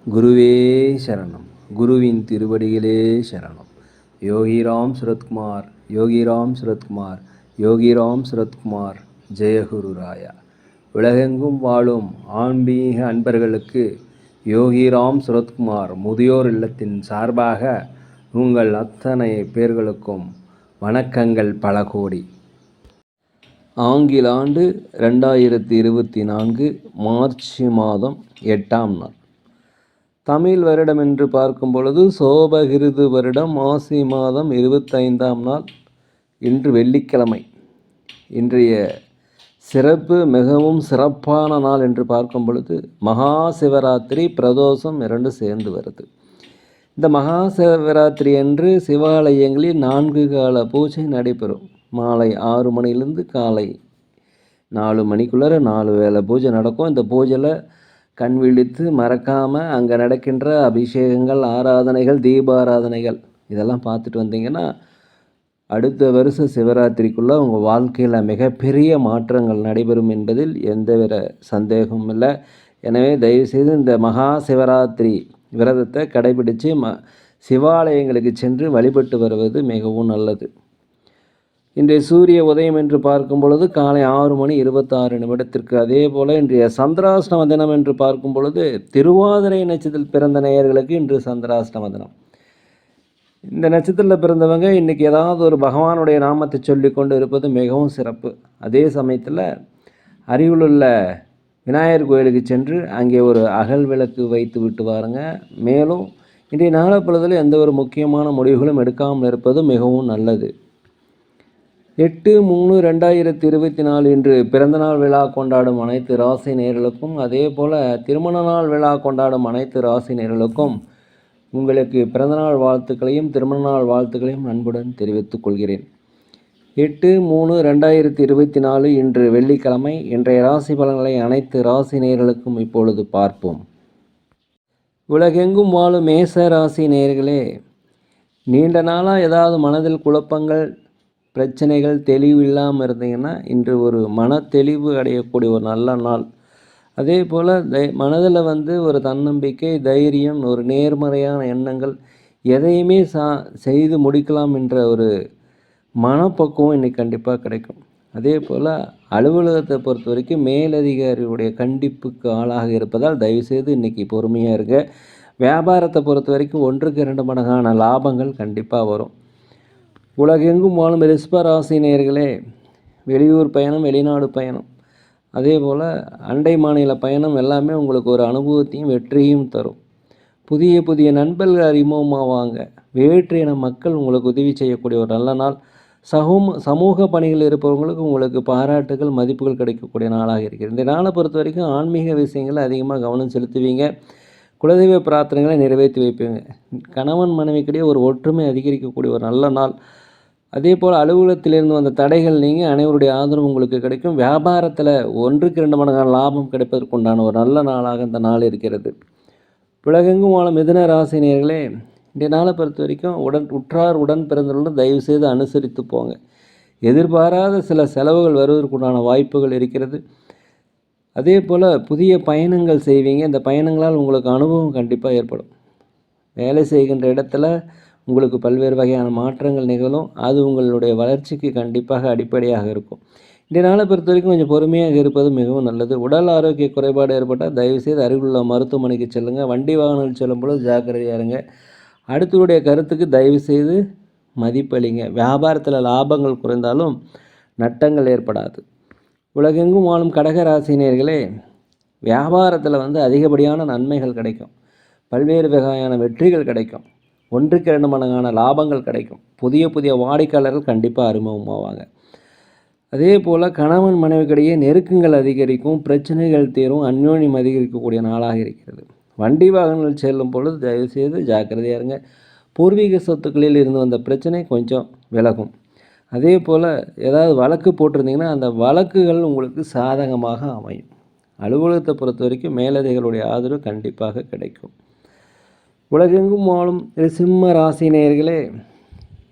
குருவே சரணம். குருவின் திருவடிகளே சரணம். யோகிராம் சுரத்குமார், யோகிராம் சுரத்குமார், யோகிராம் சுரத்குமார். ஜெயகுரு ராயா. உலகெங்கும் வாழும் ஆன்மீக அன்பர்களுக்கு யோகிராம் சுரத்குமார் முதியோர் இல்லத்தின் சார்பாக உங்கள் அத்தனை பேர்களுக்கும் வணக்கங்கள் பல கோடி. ஆங்கில ஆண்டு 2024 மார்ச் மாதம் 8ஆம் நாள். தமிழ் வருடம் என்று பார்க்கும் பொழுது சோபகிருது வருடம் மாசி மாதம் 25ஆம் நாள். இன்று வெள்ளிக்கிழமை. இன்றைய சிறப்பு மிகவும் சிறப்பான நாள் என்று பார்க்கும் பொழுது மகா சிவராத்திரி பிரதோஷம் 2 சேர்ந்து வருது. இந்த மகா சிவராத்திரி அன்று சிவாலயங்களில் 4 கால பூஜை நடைபெறும். மாலை 6 மணிலிருந்து காலை 4 மணிக்குள்ளே 4 வேளை பூஜை நடக்கும். இந்த பூஜையில் கண் விழித்து மறக்காமல் அங்கே நடக்கின்ற அபிஷேகங்கள், ஆராதனைகள், தீபாராதனைகள் இதெல்லாம் பார்த்துட்டு வந்தீங்கன்னா அடுத்த வருஷ சிவராத்திரிக்குள்ளே உங்கள் வாழ்க்கையில் மிகப்பெரிய மாற்றங்கள் நடைபெறும் என்பதில் எந்தவித சந்தேகமும் இல்லை. எனவே தயவுசெய்து இந்த மகா சிவராத்திரி விரதத்தை கடைபிடித்து சிவாலயங்களுக்கு சென்று வழிபட்டு வருவது மிகவும் நல்லது. இன்றைய சூரிய உதயம் என்று பார்க்கும் பொழுது காலை 6:26 அதே போல் இன்றைய சந்திராஷ்டம தினம் என்று பார்க்கும் பொழுது திருவாதிரை நட்சத்திரத்தில் பிறந்த நேயர்களுக்கு இன்று சந்திராஷ்டம தினம். இந்த நட்சத்திரத்தில் பிறந்தவங்க இன்றைக்கி ஏதாவது ஒரு பகவானுடைய நாமத்தை சொல்லி கொண்டு இருப்பது மிகவும் சிறப்பு. அதே சமயத்தில் அருகிலுள்ள விநாயகர் கோயிலுக்கு சென்று அங்கே ஒரு அகல் விளக்கு வைத்து விட்டு வாருங்க. மேலும் இன்றைய நாளப்பொழுதில் எந்த ஒரு முக்கியமான முடிவுகளும் எடுக்காமல் இருப்பது மிகவும் நல்லது. 8/3/2024 இன்று பிறந்தநாள் விழா கொண்டாடும் அனைத்து ராசி நேயர்களுக்கும், அதே போல் திருமண நாள் விழா கொண்டாடும் அனைத்து ராசி நேயர்களுக்கும் உங்களுக்கு பிறந்தநாள் வாழ்த்துக்களையும் திருமண நாள் வாழ்த்துக்களையும் அன்புடன் தெரிவித்துக் கொள்கிறேன். 8/3/2024 இன்று வெள்ளிக்கிழமை. இன்றைய ராசி பலன்களை அனைத்து ராசி நேயர்களுக்கும் இப்பொழுது பார்ப்போம். உலகெங்கும் வாழும் மேச ராசி நேயர்களே, நீண்ட நாளாக ஏதாவது மனதில் குழப்பங்கள், பிரச்சனைகள், தெளிவு இல்லாமல் இருந்தீங்கன்னா இன்று ஒரு மன தெளிவு அடையக்கூடிய ஒரு நல்ல நாள். அதே போல் மனதில் ஒரு தன்னம்பிக்கை, தைரியம், ஒரு நேர்மறையான எண்ணங்கள், எதையுமே செய்து முடிக்கலாம் என்ற ஒரு மனப்பக்குவம் இன்றைக்கி கண்டிப்பாக கிடைக்கும். அதே போல் அலுவலகத்தை பொறுத்த வரைக்கும் மேலதிகாரியுடைய கண்டிப்புக்கு ஆளாக இருப்பதால் தயவுசெய்து இன்றைக்கி பொறுமையாக இருக்க. வியாபாரத்தை பொறுத்த வரைக்கும் 1க்கு 2 மடங்கான லாபங்கள் கண்டிப்பாக வரும். உலகெங்கும் வாழும் ரிஷப ராசி நேயர்களே, வெளியூர் பயணம், வெளிநாடு பயணம், அதே போல் அண்டை மாநில பயணம் எல்லாமே உங்களுக்கு ஒரு அனுபவத்தையும் வெற்றியும் தரும். புதிய புதிய நண்பர்கள் அறிமுகமாவாங்க. வேற்றின மக்கள் உங்களுக்கு உதவி செய்யக்கூடிய ஒரு நல்ல நாள். சமூக பணிகள் இருப்பவங்களுக்கு உங்களுக்கு பாராட்டுகள், மதிப்புகள் கிடைக்கக்கூடிய நாளாக இருக்கிறது. இந்த நாளை பொறுத்த வரைக்கும் ஆன்மீக விஷயங்களை அதிகமாக கவனம் செலுத்துவீங்க. குலதெய்வ பிரார்த்தனைகளை நிறைவேற்றி வைப்பீங்க. கணவன் மனைவிக்கிடையே ஒரு ஒற்றுமை அதிகரிக்கக்கூடிய ஒரு நல்ல நாள். அதே போல் அலுவலகத்திலிருந்து வந்த தடைகள் நீங்கள் அனைவருடைய ஆதரவு உங்களுக்கு கிடைக்கும். வியாபாரத்தில் 1க்கு 2 மடங்கான லாபம் கிடைப்பதற்குண்டான ஒரு நல்ல நாளாக இந்த நாள் இருக்கிறது. உலகெங்கும் வாழும் மிதுன ராசி நேயர்களே, இந்த நாளை பொறுத்த வரைக்கும் உடன் பிறந்தவர்களுடன் தயவுசெய்து அனுசரித்து போங்க. எதிர்பாராத சில செலவுகள் வருவதற்குண்டான வாய்ப்புகள் இருக்கிறது. அதே போல் புதிய பயணங்கள் செய்வீங்க. இந்த பயணங்களால் உங்களுக்கு அனுபவம் கண்டிப்பாக ஏற்படும். வேலை செய்கின்ற இடத்துல உங்களுக்கு பல்வேறு வகையான மாற்றங்கள் நிகழும். அது உங்களுடைய வளர்ச்சிக்கு கண்டிப்பாக அடிப்படையாக இருக்கும். இந்த நாளை பொறுத்த வரைக்கும் கொஞ்சம் பொறுமையாக இருப்பது மிகவும் நல்லது. உடல் ஆரோக்கிய குறைபாடு ஏற்பட்டால் தயவுசெய்து அருகிலுள்ள மருத்துவமனைக்கு செல்லுங்கள். வண்டி வாகனங்கள் செல்லும்போது ஜாக்கிரதையாக இருங்க. அடுத்தவருடைய கருத்துக்கு தயவுசெய்து மதிப்பளிங்க. வியாபாரத்தில் லாபங்கள் குறைந்தாலும் நட்டங்கள் ஏற்படாது. உலகெங்கும் வாழும் கடக ராசினியர்களே, வியாபாரத்தில் அதிகப்படியான நன்மைகள் கிடைக்கும். பல்வேறு வகையான வெற்றிகள் கிடைக்கும். 1க்கு 2 மடங்கான லாபங்கள் கிடைக்கும். புதிய புதிய வாடிக்கையாளர்கள் கண்டிப்பாக அறிமுகமாவாங்க. அதே போல் கணவன் மனைவிக்கிடையே நெருக்கங்கள் அதிகரிக்கும், பிரச்சனைகள் தீரும், அந்யோன்யம் அதிகரிக்கக்கூடிய நாளாக இருக்கிறது. வண்டி வாகனங்கள் செல்லும் பொழுது தயவுசெய்து ஜாக்கிரதையாக இருங்க. பூர்வீக சொத்துக்களில் இருந்து வந்த பிரச்சனை கொஞ்சம் விலகும். அதே போல் ஏதாவது வழக்கு போட்டிருந்தீங்கன்னா அந்த வழக்குகள் உங்களுக்கு சாதகமாக அமையும். அலுவலகத்தை பொறுத்த வரைக்கும் மேலதிகாரிகளுடைய ஆதரவு கண்டிப்பாக கிடைக்கும். உலகெங்கும் வாழும் சிம்ம ராசி நேயர்களே,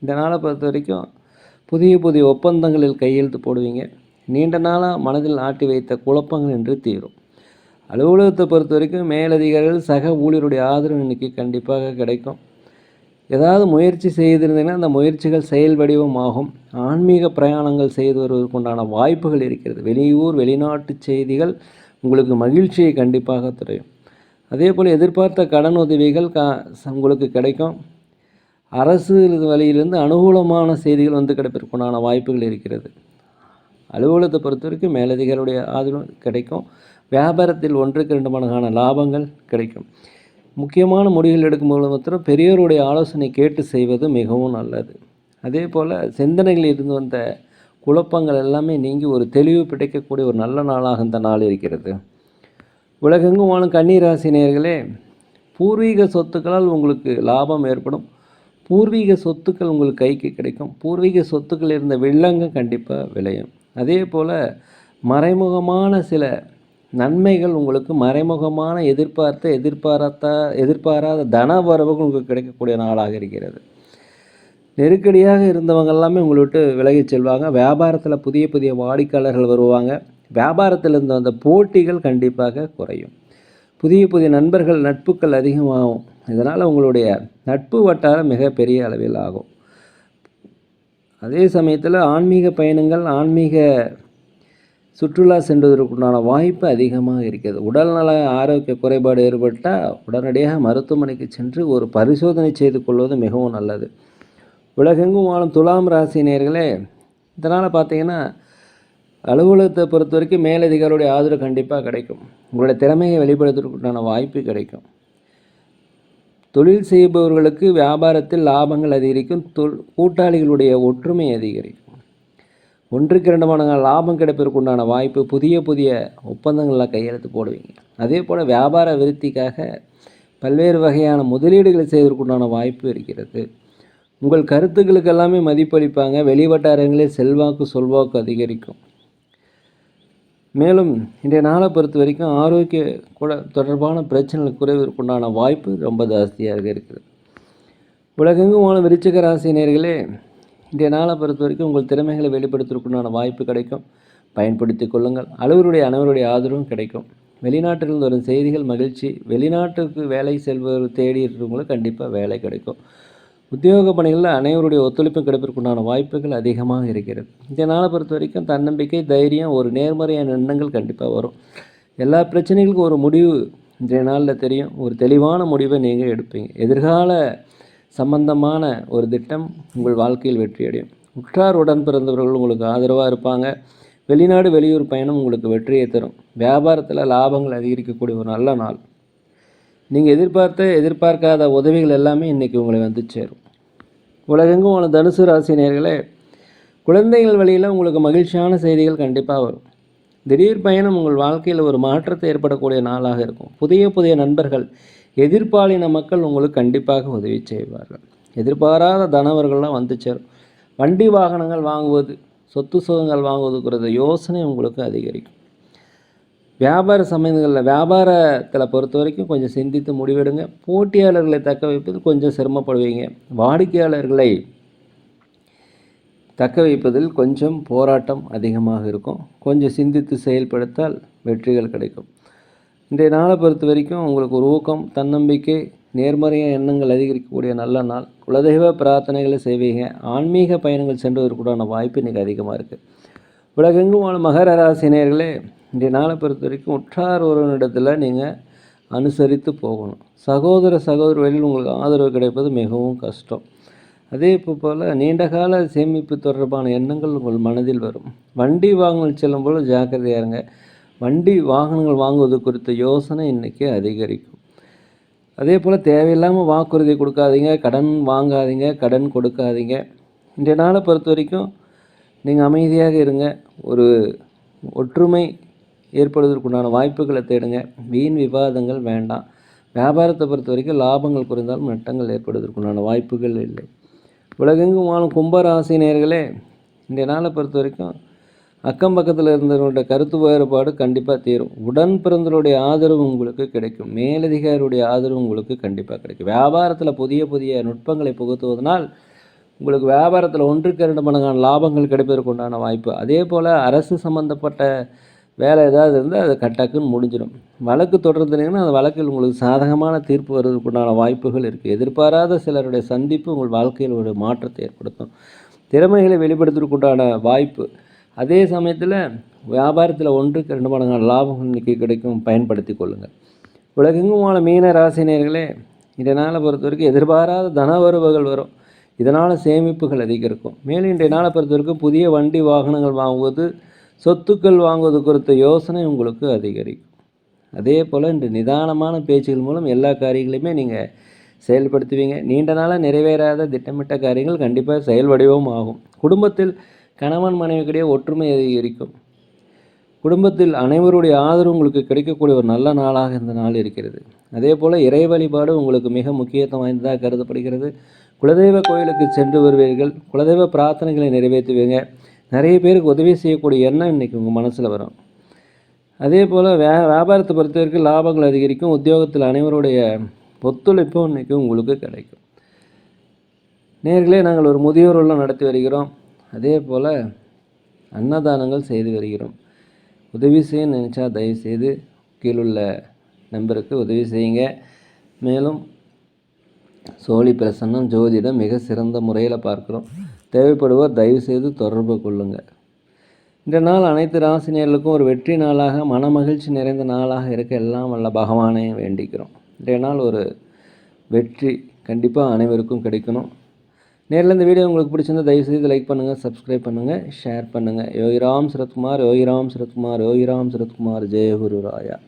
இந்த நாளை பொறுத்த வரைக்கும் புதிய புதிய ஒப்பந்தங்களில் கையெழுத்து போடுவீங்க. நீண்ட நாளாக மனதில் ஆட்டி வைத்த குழப்பங்கள் என்று தீரும். அலுவலகத்தை பொறுத்த வரைக்கும் மேலதிகாரிகள் சக ஊழியருடைய ஆதரவு இன்றைக்கி கண்டிப்பாக கிடைக்கும். ஏதாவது முயற்சி செய்திருந்தீங்கன்னா அந்த முயற்சிகள் செயல் வடிவமாகும். ஆன்மீக பிரயாணங்கள் செய்து வருவதற்குண்டான வாய்ப்புகள் இருக்கிறது. வெளியூர் வெளிநாட்டு செய்திகள் உங்களுக்கு மகிழ்ச்சியை கண்டிப்பாக தரும். அதே போல் எதிர்பார்த்த கடன் உதவிகள் உங்களுக்கு கிடைக்கும். அரசு வழியிலிருந்து அனுகூலமான செய்திகள் வந்து கிடைப்பதற்குண்டான வாய்ப்புகள் இருக்கிறது. அலுவலகத்தை பொறுத்த வரைக்கும் மேலதிகாரிகளுடைய ஆதரவு கிடைக்கும். வியாபாரத்தில் 1க்கு 2 மடங்கான லாபங்கள் கிடைக்கும். முக்கியமான முடிவுகள் எடுக்கும்போது மாத்திரம் பெரியோருடைய ஆலோசனை கேட்டு செய்வது மிகவும் நல்லது. அதே போல் சிந்தனைகளில் இருந்து வந்த குழப்பங்கள் எல்லாமே நீங்கி ஒரு தெளிவு கிடைக்கக்கூடிய ஒரு நல்ல நாளாக இந்த நாள் இருக்கிறது. உலகெங்கும் வாழும் கன்னி ராசி நேயர்களே, பூர்வீக சொத்துக்களால் உங்களுக்கு லாபம் ஏற்படும். பூர்வீக சொத்துக்கள் உங்களுக்கு கைக்கு கிடைக்கும். பூர்வீக சொத்துக்கள் இருந்த வில்லங்கம் கண்டிப்பாக விளையும். அதே போல் மறைமுகமான சில நன்மைகள் உங்களுக்கு மறைமுகமான எதிர்பாராத தன வரவுகள் உங்களுக்கு கிடைக்கக்கூடிய நாளாக இருக்கிறது. நெருக்கடியாக இருந்தவங்க எல்லாமே உங்களை விட்டு விலகிச் செல்வாங்க. வியாபாரத்தில் புதிய புதிய வாடிக்கையாளர்கள் வருவாங்க. வியாபாரத்தில் இருந்த அந்த போட்டிகள் கண்டிப்பாக குறையும். புதிய புதிய நட்புகள் அதிகமாகும். இதனால் உங்களுடைய நட்பு வட்டாரம் மிகப்பெரிய அளவில் ஆகும். அதே சமயத்தில் ஆன்மீக பயணங்கள் ஆன்மீக சுற்றுலா சென்றதற்குண்டான வாய்ப்பு அதிகமாக இருக்கிறது. உடல்நல ஆரோக்கிய குறைபாடு ஏற்பட்டால் உடனடியாக மருத்துவமனைக்கு சென்று ஒரு பரிசோதனை செய்து கொள்வது மிகவும் நல்லது. உலகெங்கும் வாழும் துலாம் ராசி நேயர்களே, இதனால் பார்த்தீங்கன்னா அலுவலகத்தை பொறுத்த வரைக்கும் மேலதிகாரியுடைய ஆதரவு கண்டிப்பாக கிடைக்கும். உங்களுடைய திறமையை வெளிப்படுத்துவதற்குண்டான வாய்ப்பு கிடைக்கும். தொழில் செய்பவர்களுக்கு வியாபாரத்தில் லாபங்கள் அதிகரிக்கும். கூட்டாளிகளுடைய ஒற்றுமை அதிகரிக்கும். 1க்கு 2 மடங்கு லாபம் கிடைப்பதற்குண்டான வாய்ப்பு. புதிய புதிய ஒப்பந்தங்களில் கையெழுத்து போடுவீங்க. அதே போல் வியாபார விருத்திக்காக பல்வேறு வகையான முதலீடுகளை செய்வதற்குண்டான வாய்ப்பு இருக்கிறது. உங்கள் கருத்துக்களுக்கு எல்லாமே மதிப்பளிப்பாங்க. வெளிவட்டாரங்களில் செல்வாக்கு சொல்வாக்கு அதிகரிக்கும். மேலும் இன்றைய நாளை பொறுத்த வரைக்கும் ஆரோக்கிய தொடர்பான பிரச்சனைகள் குறைவதற்குண்டான வாய்ப்பு ரொம்ப ஜாஸ்தியாக இருக்கிறது. உலகெங்கும் வாழும் விருச்சிக ராசி நேயர்களே, இன்றைய நாளை பொறுத்த வரைக்கும் உங்கள் திறமைகளை வெளிப்படுத்துவதற்குண்டான வாய்ப்பு கிடைக்கும். பயன்படுத்தி கொள்ளுங்கள். அனைவருடைய ஆதரவும் கிடைக்கும். வெளிநாட்டிலிருந்து வரும் செய்திகள் மகிழ்ச்சி. வெளிநாட்டுக்கு வேலை செல்வர் தேடி இருக்கிறவங்களுக்கு கண்டிப்பாக வேலை கிடைக்கும். உத்தியோக பணிகளில் அனைவருடைய ஒத்துழைப்பும் கிடைப்பதற்குண்டான வாய்ப்புகள் அதிகமாக இருக்கிறது. இந்த நாளை பொறுத்த வரைக்கும் தன்னம்பிக்கை, தைரியம், ஒரு நேர்மறையான எண்ணங்கள் கண்டிப்பாக வரும். எல்லா பிரச்சனைகளுக்கும் ஒரு முடிவு இன்றைய நாளில் தெரியும். ஒரு தெளிவான முடிவை நீங்கள் எடுப்பீங்க. எதிர்கால சம்பந்தமான ஒரு திட்டம் உங்கள் வாழ்க்கையில் வெற்றியடையும். உற்றார் உடன் பிறந்தவர்கள் உங்களுக்கு ஆதரவாக இருப்பாங்க. வெளிநாடு வெளியூர் பயணம் உங்களுக்கு வெற்றியை தரும். வியாபாரத்தில் லாபங்கள் அதிகரிக்கக்கூடிய ஒரு நல்ல நாள். நீங்கள் எதிர்பார்க்காத உதவிகள் எல்லாமே இன்றைக்கி உங்களை வந்து சேரும். உலகெங்கும் உள்ள தனுசு ராசி நேயர்களே, குழந்தைகள் வழியில் உங்களுக்கு மகிழ்ச்சியான செய்திகள் கண்டிப்பாக வரும். திடீர் பயணம் உங்கள் வாழ்க்கையில் ஒரு மாற்றத்தை ஏற்படக்கூடிய நாளாக இருக்கும். புதிய புதிய நண்பர்கள், எதிர்பாலின மக்கள் உங்களுக்கு கண்டிப்பாக உதவி செய்வார்கள். எதிர்பாராத தனவர்கள்லாம் வந்து சேரும். வண்டி வாகனங்கள் வாங்குவது, சொத்து சுகங்கள் வாங்குவதுக்குறது யோசனை உங்களுக்கு அதிகரிக்கும். வியாபார வியாபாரத்தில் பொறுத்த வரைக்கும் கொஞ்சம் சிந்தித்து முடிவெடுங்க. போட்டியாளர்களை தக்க வைப்பதில் கொஞ்சம் சிரமப்படுவீங்க. வாடிக்கையாளர்களை தக்க வைப்பதில் கொஞ்சம் போராட்டம் அதிகமாக இருக்கும். கொஞ்சம் சிந்தித்து செயல்படுத்தால் வெற்றிகள் கிடைக்கும். இன்றைய நாளை பொறுத்த வரைக்கும் உங்களுக்கு ஒரு ஊக்கம், தன்னம்பிக்கை, நேர்மறையான எண்ணங்கள் அதிகரிக்கக்கூடிய நல்ல நாள். குலதெய்வ பிரார்த்தனைகளை செய்வீங்க. ஆன்மீக பயணங்கள் சென்றுவதற்குண்டான வாய்ப்பு இன்றைக்கி அதிகமாக இருக்குது. உலகெங்கும் வாழும் மகர ராசி நேயர்களே, இன்றைய நாளை பொறுத்த வரைக்கும் உற்றார் ஒருவனிடத்தில் நீங்கள் அனுசரித்து போகணும். சகோதர வழியில் உங்களுக்கு ஆதரவு கிடைப்பது மிகவும் கஷ்டம். அதே போல் நீண்டகால சேமிப்பு தொடர்பான எண்ணங்கள் உங்கள் மனதில் வரும். வண்டி வாகனங்கள் செல்லும்போது ஜாக்கிரதையாக இருங்க. வண்டி வாகனங்கள் வாங்குவது குறித்த யோசனை இன்றைக்கி அதிகரிக்கும். அதே போல் தேவையில்லாமல் வாக்குறுதி கொடுக்காதீங்க, கடன் வாங்காதீங்க, கடன் கொடுக்காதீங்க. இன்றைய நாளை பொறுத்த வரைக்கும் நீங்கள் அமைதியாக இருங்க. ஒரு ஒற்றுமை ஏற்படுவதற்குண்டான வாய்ப்புகளை தேடுங்க. வீண் விவாதங்கள் வேண்டாம். வியாபாரத்தை பொறுத்த வரைக்கும் லாபங்கள் குறைந்தாலும் நட்டங்கள் ஏற்படுவதற்குண்டான வாய்ப்புகள் இல்லை. உலகெங்கும் வாழும் கும்பராசி நேயர்களே, இன்றைய நாளை பொறுத்த வரைக்கும் அக்கம் பக்கத்தில் இருந்தவருடைய கருத்து வேறுபாடு கண்டிப்பாக தீரும். உடன் பிறந்தவருடைய ஆதரவு உங்களுக்கு கிடைக்கும். மேலதிகாரியுடைய ஆதரவு உங்களுக்கு கண்டிப்பாக கிடைக்கும். வியாபாரத்தில் புதிய புதிய நுட்பங்களை புகுத்துவதனால் உங்களுக்கு வியாபாரத்தில் 1க்கு 2 மடங்கான லாபங்கள் கிடைப்பதற்கு உண்டான வாய்ப்பு. அதே போல் அரசு சம்பந்தப்பட்ட வேலை ஏதாவது இருந்தால் அது டக்குன்னு முடிஞ்சிடும். வழக்கு தொடர்ந்துனீங்கன்னா அந்த வழக்கில் உங்களுக்கு சாதகமான தீர்ப்பு வருவதற்குண்டான வாய்ப்புகள் இருக்குது. எதிர்பாராத சிலருடைய சந்திப்பு உங்கள் வாழ்க்கையில் ஒரு மாற்றத்தை ஏற்படுத்தும். திறமைகளை வெளிப்படுத்துவதற்குண்டான வாய்ப்பு. அதே சமயத்தில் வியாபாரத்தில் 1க்கு 2 மடங்கான லாபம் இன்றைக்கி கிடைக்கும், பயன்படுத்தி கொள்ளுங்கள். உலகெங்குமான மீன ராசினியர்களே, இன்றைய நாளை பொறுத்த வரைக்கும் எதிர்பாராத தனவரவுகள் வரும். இதனால் சேமிப்புகள் அதிகரிக்கும். மேலும் இன்றைய நாளை பொறுத்த வரைக்கும் புதிய வண்டி வாகனங்கள் வாங்குவது, சொத்துக்கள் வாங்குவது குறித்த யோசனை உங்களுக்கு அதிகரிக்கும். அதே போல் இன்று நிதானமான பேச்சுகள் மூலம் எல்லா காரியங்களையுமே நீங்கள் செயல்படுத்துவீங்க. நீண்ட நாளாக நிறைவேறாத திட்டமிட்ட காரியங்கள் கண்டிப்பாக செயல் வடிவம் ஆகும். குடும்பத்தில் கணவன் மனைவிக்கிடையே ஒற்றுமை அதிகரிக்கும். குடும்பத்தில் அனைவருடைய ஆதரவு உங்களுக்கு கிடைக்கக்கூடிய ஒரு நல்ல நாளாக இந்த நாள் இருக்கிறது. அதே போல் இறை வழிபாடு உங்களுக்கு மிக முக்கியத்துவம் வாய்ந்ததாக கருதப்படுகிறது. குலதெய்வ கோயிலுக்கு சென்று வருவீர்கள். குலதெய்வ பிரார்த்தனைகளை நிறைவேற்றுவீங்க. நிறைய பேருக்கு உதவி செய்யக்கூடிய எண்ணம் இன்றைக்கி உங்கள் மனசில் வரும். அதே போல் வியாபாரத்தை பொறுத்த வரைக்கும் லாபங்கள் அதிகரிக்கும். உத்தியோகத்தில் அனைவருடைய ஒத்துழைப்பும் இன்றைக்கி உங்களுக்கு கிடைக்கும். நேர்களே, நாங்கள் ஒரு முதியோர் இல்லம் நடத்தி வருகிறோம். அதே போல் அன்னதானங்கள் செய்து வருகிறோம். உதவி செய்ய நினச்சா தயவுசெய்து கீழுள்ள நம்பருக்கு உதவி செய்யுங்க. மேலும் சோழி பிரசன்னம் ஜோதிடம் மிக சிறந்த முறையில் பார்க்குறோம். தேவைப்படுவோர் தயவுசெய்து தொடர்பு கொள்ளுங்கள். இந்த நாள் அனைத்து ராசினியர்களுக்கும் ஒரு வெற்றி நாளாக, மன மகிழ்ச்சி நிறைந்த நாளாக இருக்க எல்லாம் வல்ல பகவானையும் வேண்டிக்கிறோம். இன்றைய நாள் ஒரு வெற்றி கண்டிப்பாக அனைவருக்கும் கிடைக்கணும். நேரில் இந்த வீடியோ உங்களுக்கு பிடிச்சிருந்தால் தயவுசெய்து லைக் பண்ணுங்கள், சப்ஸ்கிரைப் பண்ணுங்கள், ஷேர் பண்ணுங்கள். யோகிராம் சரத்குமார், யோகிராம் சரத்குமார், யோகிராம் சரத்குமார். ஜெயகுரு ராயா.